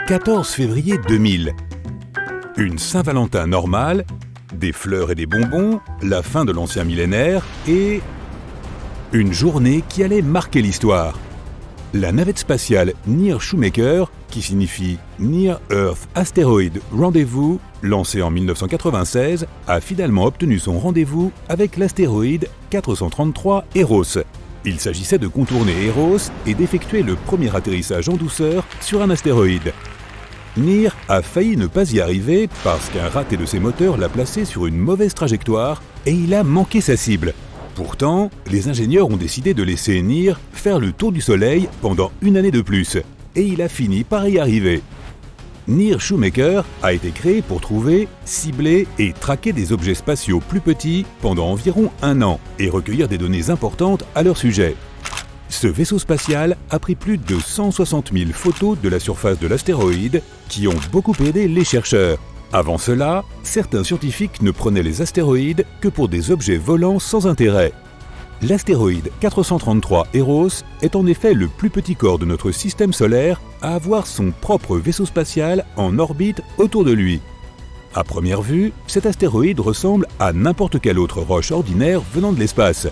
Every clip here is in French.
14 février 2000. Une Saint-Valentin normale, des fleurs et des bonbons, la fin de l'ancien millénaire et une journée qui allait marquer l'histoire. La navette spatiale Near Shoemaker, qui signifie Near Earth Asteroid Rendezvous, lancée en 1996, a finalement obtenu son rendez-vous avec l'astéroïde 433 Eros. Il s'agissait de contourner Eros et d'effectuer le premier atterrissage en douceur sur un astéroïde. Near a failli ne pas y arriver parce qu'un raté de ses moteurs l'a placé sur une mauvaise trajectoire et il a manqué sa cible. Pourtant, les ingénieurs ont décidé de laisser Near faire le tour du Soleil pendant une année de plus, et il a fini par y arriver. Near Shoemaker a été créé pour trouver, cibler et traquer des objets spatiaux plus petits pendant environ un an et recueillir des données importantes à leur sujet. Ce vaisseau spatial a pris plus de 160 000 photos de la surface de l'astéroïde qui ont beaucoup aidé les chercheurs. Avant cela, certains scientifiques ne prenaient les astéroïdes que pour des objets volants sans intérêt. L'astéroïde 433 Eros est en effet le plus petit corps de notre système solaire à avoir son propre vaisseau spatial en orbite autour de lui. À première vue, cet astéroïde ressemble à n'importe quelle autre roche ordinaire venant de l'espace.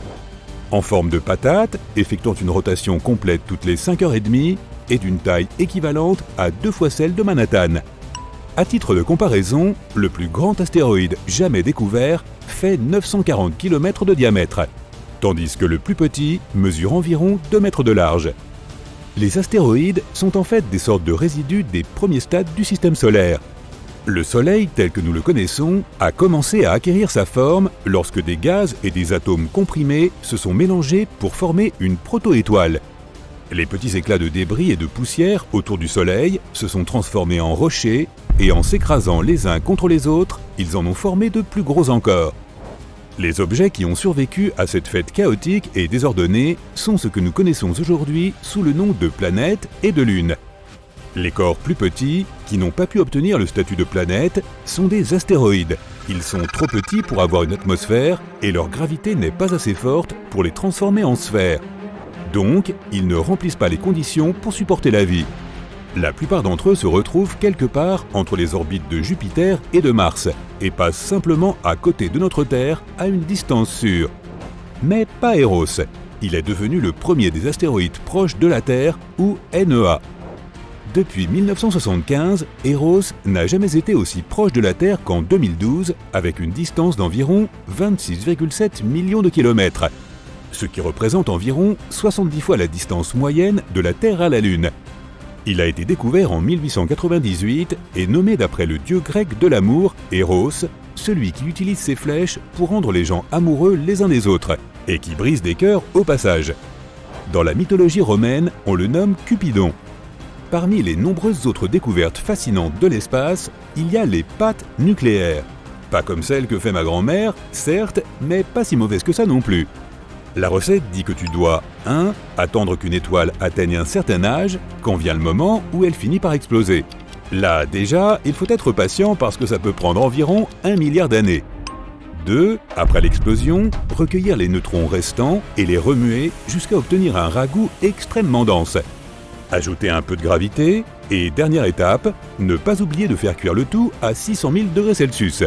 En forme de patate, effectuant une rotation complète toutes les 5h30 et d'une taille équivalente à 2 fois celle de Manhattan. À titre de comparaison, le plus grand astéroïde jamais découvert fait 940 km de diamètre, tandis que le plus petit mesure environ 2 mètres de large. Les astéroïdes sont en fait des sortes de résidus des premiers stades du système solaire. Le Soleil, tel que nous le connaissons, a commencé à acquérir sa forme lorsque des gaz et des atomes comprimés se sont mélangés pour former une proto-étoile. Les petits éclats de débris et de poussière autour du Soleil se sont transformés en rochers et en s'écrasant les uns contre les autres, ils en ont formé de plus gros encore. Les objets qui ont survécu à cette fête chaotique et désordonnée sont ce que nous connaissons aujourd'hui sous le nom de planètes et de lunes. Les corps plus petits, qui n'ont pas pu obtenir le statut de planète, sont des astéroïdes. Ils sont trop petits pour avoir une atmosphère et leur gravité n'est pas assez forte pour les transformer en sphères. Donc, ils ne remplissent pas les conditions pour supporter la vie. La plupart d'entre eux se retrouvent quelque part entre les orbites de Jupiter et de Mars et passent simplement à côté de notre Terre à une distance sûre. Mais pas Eros. Il est devenu le premier des astéroïdes proches de la Terre, ou NEA. Depuis 1975, Eros n'a jamais été aussi proche de la Terre qu'en 2012, avec une distance d'environ 26,7 millions de kilomètres, ce qui représente environ 70 fois la distance moyenne de la Terre à la Lune. Il a été découvert en 1898 et nommé d'après le dieu grec de l'amour, Eros, celui qui utilise ses flèches pour rendre les gens amoureux les uns des autres, et qui brise des cœurs au passage. Dans la mythologie romaine, on le nomme Cupidon. Parmi les nombreuses autres découvertes fascinantes de l'espace, il y a les pâtes nucléaires. Pas comme celle que fait ma grand-mère, certes, mais pas si mauvaise que ça non plus. La recette dit que tu dois 1. Attendre qu'une étoile atteigne un certain âge, quand vient le moment où elle finit par exploser. Là, déjà, il faut être patient parce que ça peut prendre environ 1 milliard d'années. 2. Après l'explosion, recueillir les neutrons restants et les remuer jusqu'à obtenir un ragoût extrêmement dense. Ajouter un peu de gravité et, dernière étape, ne pas oublier de faire cuire le tout à 600 000 degrés Celsius.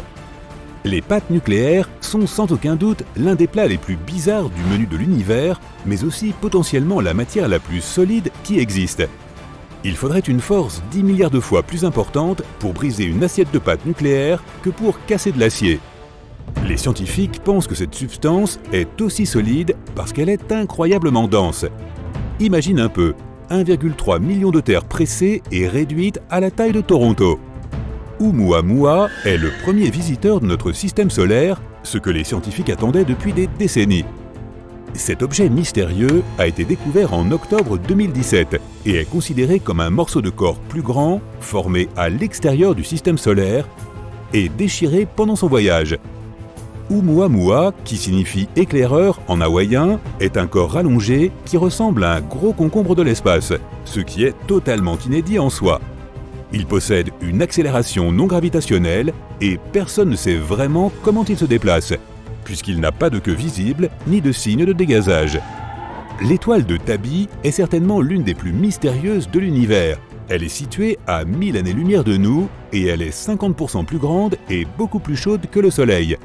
Les pâtes nucléaires sont sans aucun doute l'un des plats les plus bizarres du menu de l'univers, mais aussi potentiellement la matière la plus solide qui existe. Il faudrait une force 10 milliards de fois plus importante pour briser une assiette de pâtes nucléaires que pour casser de l'acier. Les scientifiques pensent que cette substance est aussi solide parce qu'elle est incroyablement dense. Imagine un peu, 1,3 million de terre pressée et réduite à la taille de Toronto. Oumuamua est le premier visiteur de notre système solaire, ce que les scientifiques attendaient depuis des décennies. Cet objet mystérieux a été découvert en octobre 2017 et est considéré comme un morceau de corps plus grand, formé à l'extérieur du système solaire et déchiré pendant son voyage. Oumuamua, qui signifie éclaireur en hawaïen, est un corps rallongé qui ressemble à un gros concombre de l'espace, ce qui est totalement inédit en soi. Il possède une accélération non gravitationnelle et personne ne sait vraiment comment il se déplace, puisqu'il n'a pas de queue visible ni de signe de dégazage. L'étoile de Tabi est certainement l'une des plus mystérieuses de l'univers, Elle est située à 1000 années-lumière de nous et elle est 50% plus grande et beaucoup plus chaude que le Soleil.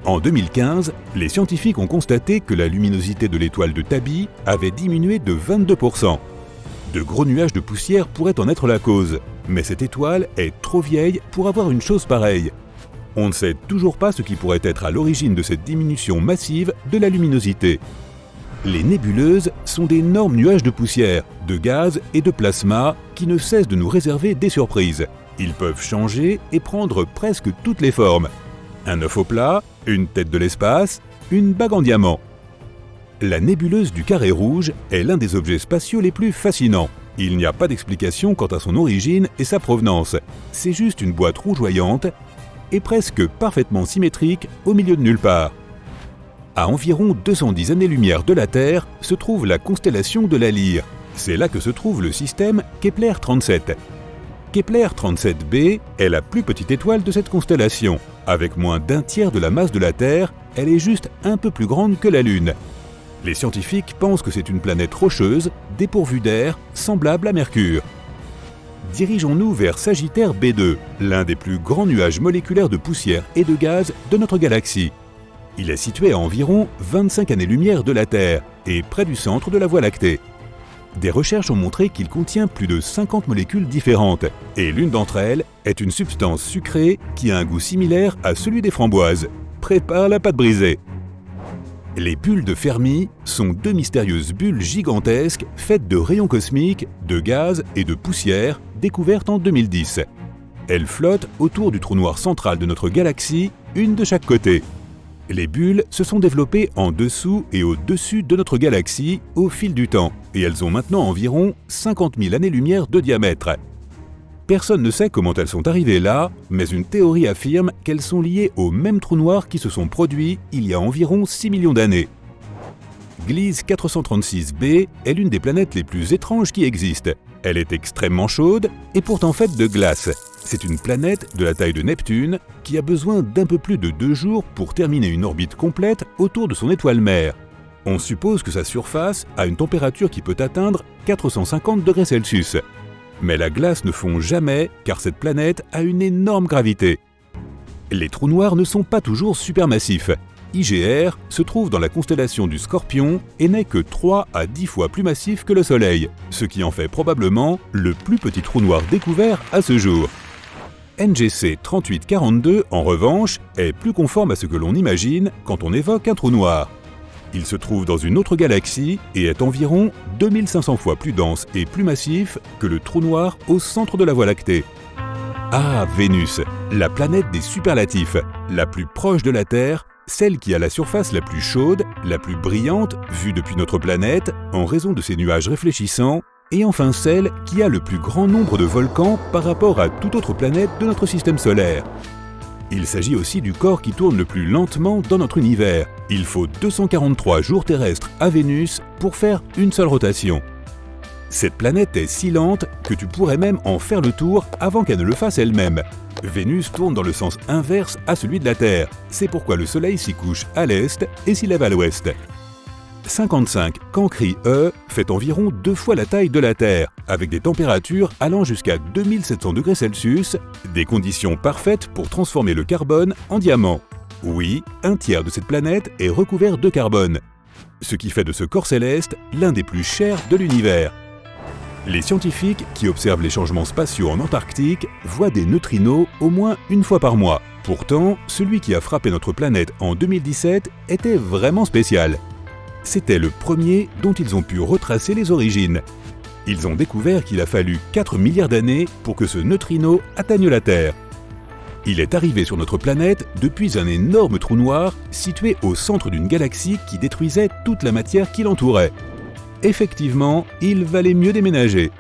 En 2015, les scientifiques ont constaté que la luminosité de l'étoile de Tabi avait diminué de 22%. De gros nuages de poussière pourraient en être la cause, mais cette étoile est trop vieille pour avoir une chose pareille. On ne sait toujours pas ce qui pourrait être à l'origine de cette diminution massive de la luminosité. Les nébuleuses sont d'énormes nuages de poussière, de gaz et de plasma qui ne cessent de nous réserver des surprises. Ils peuvent changer et prendre presque toutes les formes. Un œuf au plat, une tête de l'espace, une bague en diamant. La nébuleuse du Carré Rouge est l'un des objets spatiaux les plus fascinants. Il n'y a pas d'explication quant à son origine et sa provenance. C'est juste une boîte rougeoyante et presque parfaitement symétrique au milieu de nulle part. À environ 210 années-lumière de la Terre se trouve la constellation de la Lyre. C'est là que se trouve le système Kepler-37. Kepler-37b est la plus petite étoile de cette constellation. Avec moins d'un tiers de la masse de la Terre, elle est juste un peu plus grande que la Lune. Les scientifiques pensent que c'est une planète rocheuse, dépourvue d'air, semblable à Mercure. Dirigeons-nous vers Sagittaire B2, l'un des plus grands nuages moléculaires de poussière et de gaz de notre galaxie. Il est situé à environ 25 années-lumière de la Terre et près du centre de la Voie lactée. Des recherches ont montré qu'il contient plus de 50 molécules différentes, et l'une d'entre elles est une substance sucrée qui a un goût similaire à celui des framboises. Prépare la pâte brisée. Les bulles de Fermi sont deux mystérieuses bulles gigantesques faites de rayons cosmiques, de gaz et de poussière découvertes en 2010. Elles flottent autour du trou noir central de notre galaxie, une de chaque côté. Les bulles se sont développées en dessous et au-dessus de notre galaxie au fil du temps, et elles ont maintenant environ 50 000 années-lumière de diamètre. Personne ne sait comment elles sont arrivées là, mais une théorie affirme qu'elles sont liées aux mêmes trous noirs qui se sont produits il y a environ 6 millions d'années. Gliese 436b est l'une des planètes les plus étranges qui existent. Elle est extrêmement chaude et pourtant faite de glace. C'est une planète de la taille de Neptune qui a besoin d'un peu plus de 2 jours pour terminer une orbite complète autour de son étoile mère. On suppose que sa surface a une température qui peut atteindre 450 degrés Celsius. Mais la glace ne fond jamais car cette planète a une énorme gravité. Les trous noirs ne sont pas toujours supermassifs. IGR se trouve dans la constellation du Scorpion et n'est que 3 à 10 fois plus massif que le Soleil, ce qui en fait probablement le plus petit trou noir découvert à ce jour. NGC 3842, en revanche, est plus conforme à ce que l'on imagine quand on évoque un trou noir. Il se trouve dans une autre galaxie et est environ 2500 fois plus dense et plus massif que le trou noir au centre de la Voie lactée. Ah, Vénus, la planète des superlatifs, la plus proche de la Terre, celle qui a la surface la plus chaude, la plus brillante vue depuis notre planète en raison de ses nuages réfléchissants, et enfin celle qui a le plus grand nombre de volcans par rapport à toute autre planète de notre système solaire. Il s'agit aussi du corps qui tourne le plus lentement dans notre univers. Il faut 243 jours terrestres à Vénus pour faire une seule rotation. Cette planète est si lente que tu pourrais même en faire le tour avant qu'elle ne le fasse elle-même. Vénus tourne dans le sens inverse à celui de la Terre. C'est pourquoi le Soleil s'y couche à l'est et s'y lève à l'ouest. 55 Cancri E fait environ 2 fois la taille de la Terre, avec des températures allant jusqu'à 2700 degrés Celsius, des conditions parfaites pour transformer le carbone en diamant. Oui, un tiers de cette planète est recouvert de carbone, ce qui fait de ce corps céleste l'un des plus chers de l'univers. Les scientifiques qui observent les changements spatiaux en Antarctique voient des neutrinos au moins une fois par mois. Pourtant, celui qui a frappé notre planète en 2017 était vraiment spécial. C'était le premier dont ils ont pu retracer les origines. Ils ont découvert qu'il a fallu 4 milliards d'années pour que ce neutrino atteigne la Terre. Il est arrivé sur notre planète depuis un énorme trou noir situé au centre d'une galaxie qui détruisait toute la matière qui l'entourait. Effectivement, il valait mieux déménager.